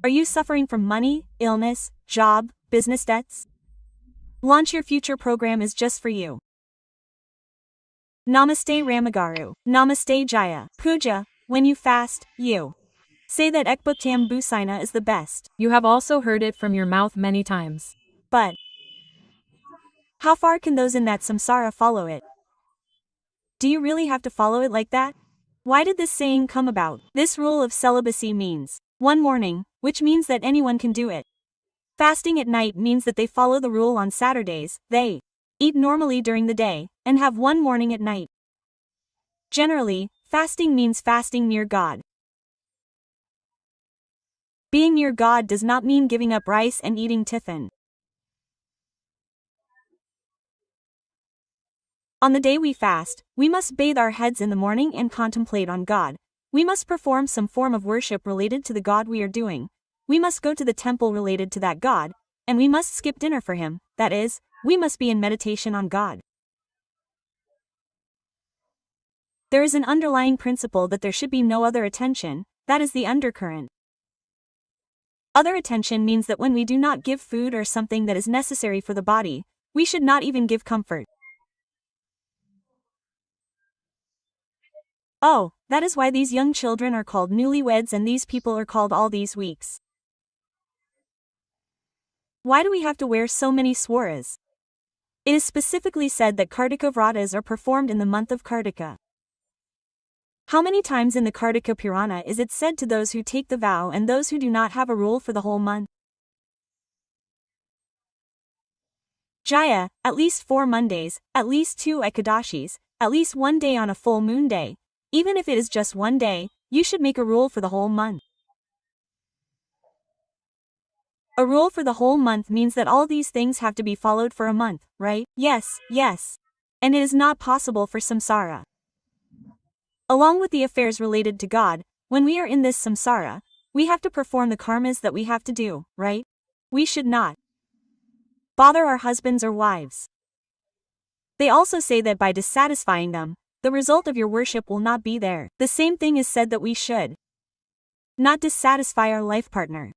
Are you suffering from money, illness, job, business debts? Launch Your Future program is just for you. Namaste Ramagaru. Namaste Jaya. Puja, when you fast, you say that Ekbuktam Busaina is the best. You have also heard it from your mouth many times. But how far can those in that samsara follow it? Do you really have to follow it like that? Why did this saying come about? This rule of celibacy means one morning, which means that anyone can do it. Fasting at night means that they follow the rule on Saturdays, they eat normally during the day, and have one morning at night. Generally, fasting means fasting near God. Being near God does not mean giving up rice and eating tiffin. On the day we fast, we must bathe our heads in the morning and contemplate on God. We must perform some form of worship related to the God we are doing. We must go to the temple related to that God, and we must skip dinner for him, that is, we must be in meditation on God. There is an underlying principle that there should be no other attention, that is the undercurrent. Other attention means that when we do not give food or something that is necessary for the body, we should not even give comfort. Oh, that is why these young children are called newlyweds and these people are called all these weeks. Why do we have to wear so many swaras? It is specifically said that Kartika vratas are performed in the month of Kartika. How many times in the Kartika Purana is it said to those who take the vow and those who do not have a rule for the whole month? Jaya, at least 4 Mondays, at least 2 Ekadashis, at least 1 day on a full moon day. Even if it is just 1 day, you should make a rule for the whole month. A rule for the whole month means that all these things have to be followed for a month, right? Yes, yes. And it is not possible for samsara. Along with the affairs related to God, when we are in this samsara, we have to perform the karmas that we have to do, right? We should not bother our husbands or wives. They also say that by dissatisfying them, the result of your worship will not be there. The same thing is said that we should not dissatisfy our life partner.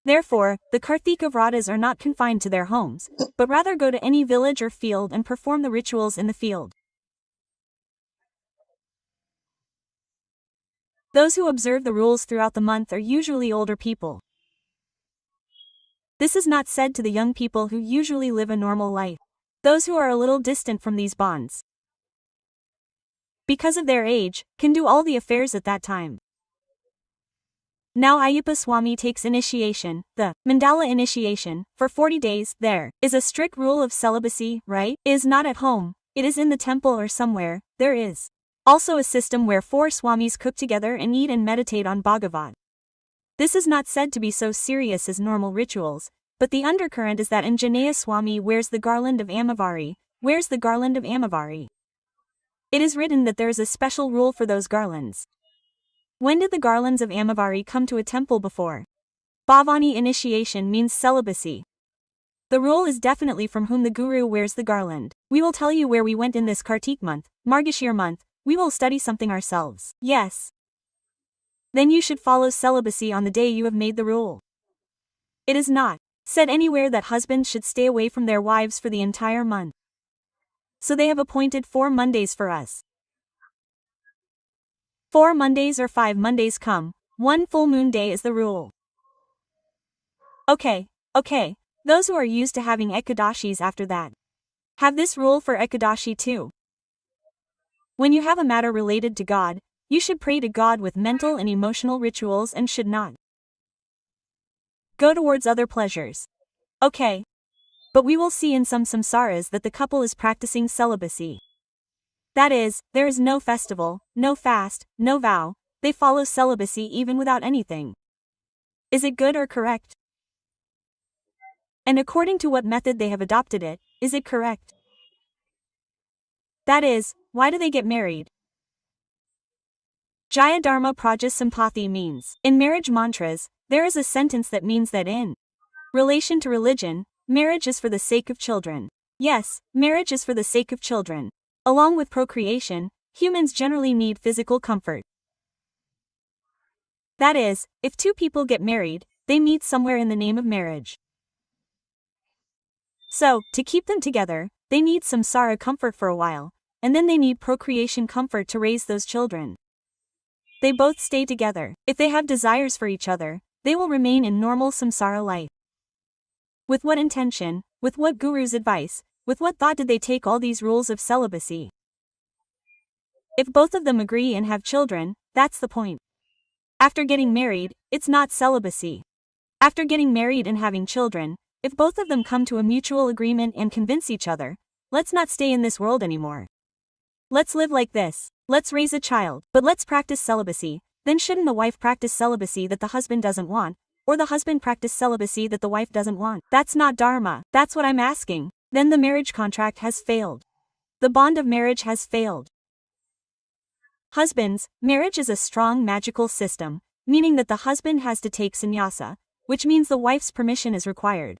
Therefore, the Karthika vratas are not confined to their homes, but rather go to any village or field and perform the rituals in the field. Those who observe the rules throughout the month are usually older people. This is not said to the young people who usually live a normal life. Those who are a little distant from these bonds, because of their age, can do all the affairs at that time. Now Ayyappa Swami takes initiation, the Mandala initiation, for 40 days. There is a strict rule of celibacy, right? It is not at home, it is in the temple or somewhere. There is also a system where 4 Swamis cook together and eat and meditate on Bhagavad. This is not said to be so serious as normal rituals, but the undercurrent is that Anjaneya Swami wears the garland of Amavari. It is written that there is a special rule for those garlands. When did the garlands of Amavari come to a temple before? Bhavani initiation means celibacy. The rule is definitely from whom the Guru wears the garland. We will tell you where we went in this Kartik month, Margashir month. We will study something ourselves. Yes. Then you should follow celibacy on the day you have made the rule. It is not said anywhere that husbands should stay away from their wives for the entire month. So they have appointed 4 Mondays for us. 4 Mondays or 5 Mondays come, 1 full moon day is the rule. Okay. Those who are used to having Ekadashis after that have this rule for Ekadashi too. When you have a matter related to God, you should pray to God with mental and emotional rituals and should not go towards other pleasures. Okay. But we will see in some samsaras that the couple is practicing celibacy. That is, there is no festival, no fast, no vow, they follow celibacy even without anything. Is it good or correct? And according to what method they have adopted it, is it correct? That is, why do they get married? Jaya Dharma Praja Sampathi means, in marriage mantras, there is a sentence that means that in relation to religion, marriage is for the sake of children. Yes, marriage is for the sake of children. Along with procreation, humans generally need physical comfort. That is, if two people get married, they meet somewhere in the name of marriage. So, to keep them together, they need samsara comfort for a while, and then they need procreation comfort to raise those children. They both stay together. If they have desires for each other, they will remain in normal samsara life. With what intention, with what guru's advice, with what thought did they take all these rules of celibacy? If both of them agree and have children, that's the point. After getting married, it's not celibacy. After getting married and having children, if both of them come to a mutual agreement and convince each other, let's not stay in this world anymore. Let's live like this. Let's raise a child, but let's practice celibacy. Then shouldn't the wife practice celibacy that the husband doesn't want, or the husband practice celibacy that the wife doesn't want? That's not dharma. That's what I'm asking. Then the marriage contract has failed. The bond of marriage has failed. Husbands, marriage is a strong magical system, meaning that the husband has to take sannyasa, which means the wife's permission is required.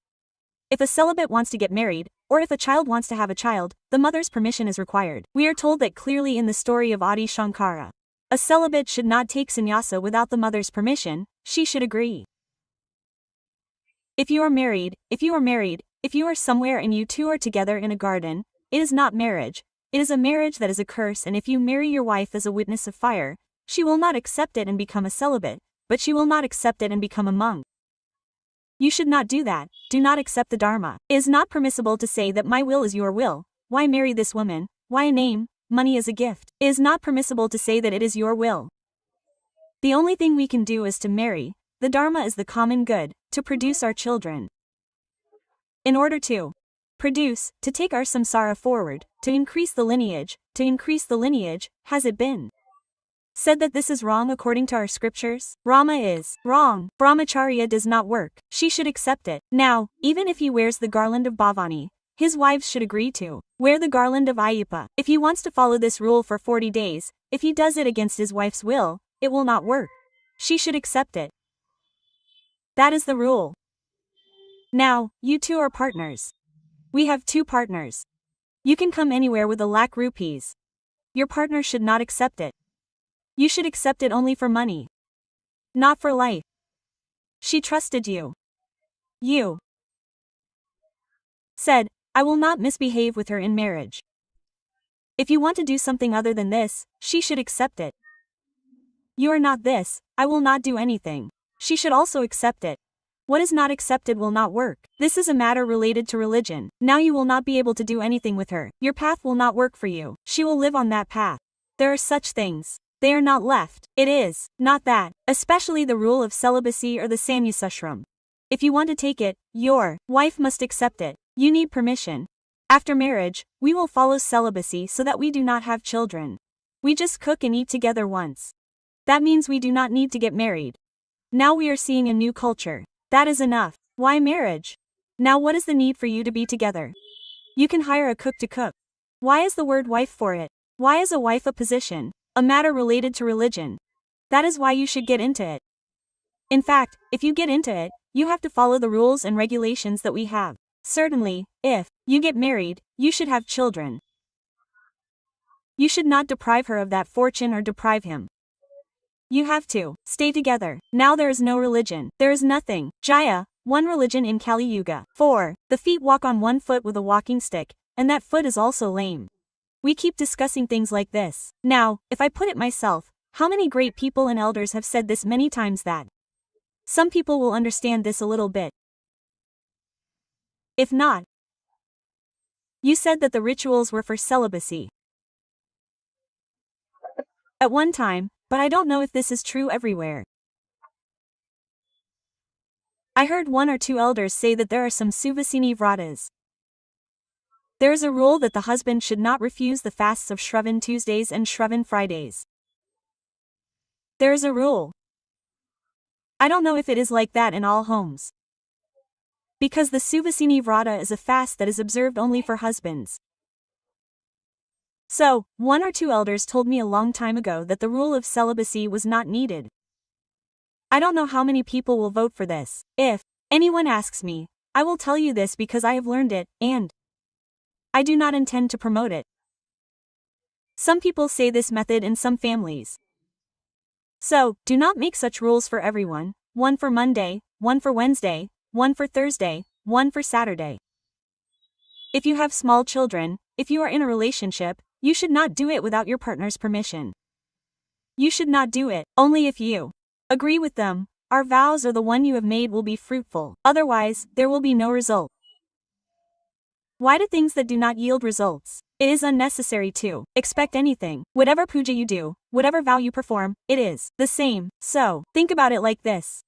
If a celibate wants to get married, or if a child wants to have a child, the mother's permission is required. We are told that clearly in the story of Adi Shankara. A celibate should not take sannyasa without the mother's permission, she should agree. If you are married, if you are somewhere and you two are together in a garden, it is not marriage. It is a marriage that is a curse, and if you marry your wife as a witness of fire, she will not accept it and become a celibate, but she will not accept it and become a monk. You should not do that. Do not accept the dharma. It is not permissible to say that my will is your will. Why marry this woman? Why a name? Money is a gift. It is not permissible to say that it is your will. The only thing we can do is to marry. The dharma is the common good, to produce our children. In order to produce, to take our samsara forward, to increase the lineage, has it been said that this is wrong according to our scriptures? Rama is wrong. Brahmacharya does not work. She should accept it. Now, even if he wears the garland of Bhavani, his wives should agree to wear the garland of Ayyappa. If he wants to follow this rule for 40 days, if he does it against his wife's will, it will not work. She should accept it. That is the rule. Now, you two are partners. We have two partners. You can come anywhere with 1,00,000 rupees. Your partner should not accept it. You should accept it only for money. Not for life. She trusted you. You said, I will not misbehave with her in marriage. If you want to do something other than this, she should accept it. You are not this, I will not do anything. She should also accept it. What is not accepted will not work. This is a matter related to religion. Now you will not be able to do anything with her. Your path will not work for you. She will live on that path. There are such things. They are not left. It is not that, especially the rule of celibacy or the sannyasashram. If you want to take it, your wife must accept it. You need permission. After marriage, we will follow celibacy so that we do not have children. We just cook and eat together once. That means we do not need to get married. Now we are seeing a new culture. That is enough. Why marriage? Now what is the need for you to be together? You can hire a cook to cook. Why is the word wife for it? Why is a wife a position? A matter related to religion. That is why you should get into it. In fact, if you get into it, you have to follow the rules and regulations that we have. Certainly, if you get married, you should have children. You should not deprive her of that fortune or deprive him. You have to stay together. Now there is no religion. There is nothing. Jaya, one religion in Kali Yuga. 4. The feet walk on one foot with a walking stick, and that foot is also lame. We keep discussing things like this. Now, if I put it myself, how many great people and elders have said this many times that some people will understand this a little bit. If not, you said that the rituals were for celibacy at one time, but I don't know if this is true everywhere. I heard 1 or 2 elders say that there are some Suvasini vratas. There is a rule that the husband should not refuse the fasts of Shravan Tuesdays and Shravan Fridays. There is a rule. I don't know if it is like that in all homes. Because the Suvasini Vrata is a fast that is observed only for husbands. So, 1 or 2 elders told me a long time ago that the rule of celibacy was not needed. I don't know how many people will vote for this. If anyone asks me, I will tell you this because I have learned it, and I do not intend to promote it. Some people say this method in some families. So, do not make such rules for everyone, one for Monday, one for Wednesday, one for Thursday, one for Saturday. If you have small children, if you are in a relationship, you should not do it without your partner's permission. You should not do it, only if you agree with them. Our vows or the one you have made will be fruitful, otherwise, there will be no result. Why do things that do not yield results? It is unnecessary to expect anything. Whatever puja you do, whatever vow you perform, it is the same. So, think about it like this.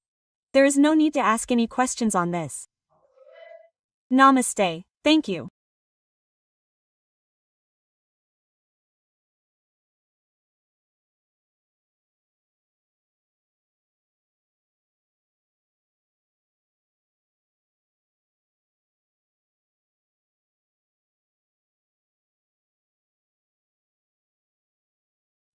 There is no need to ask any questions on this. Namaste. Thank you.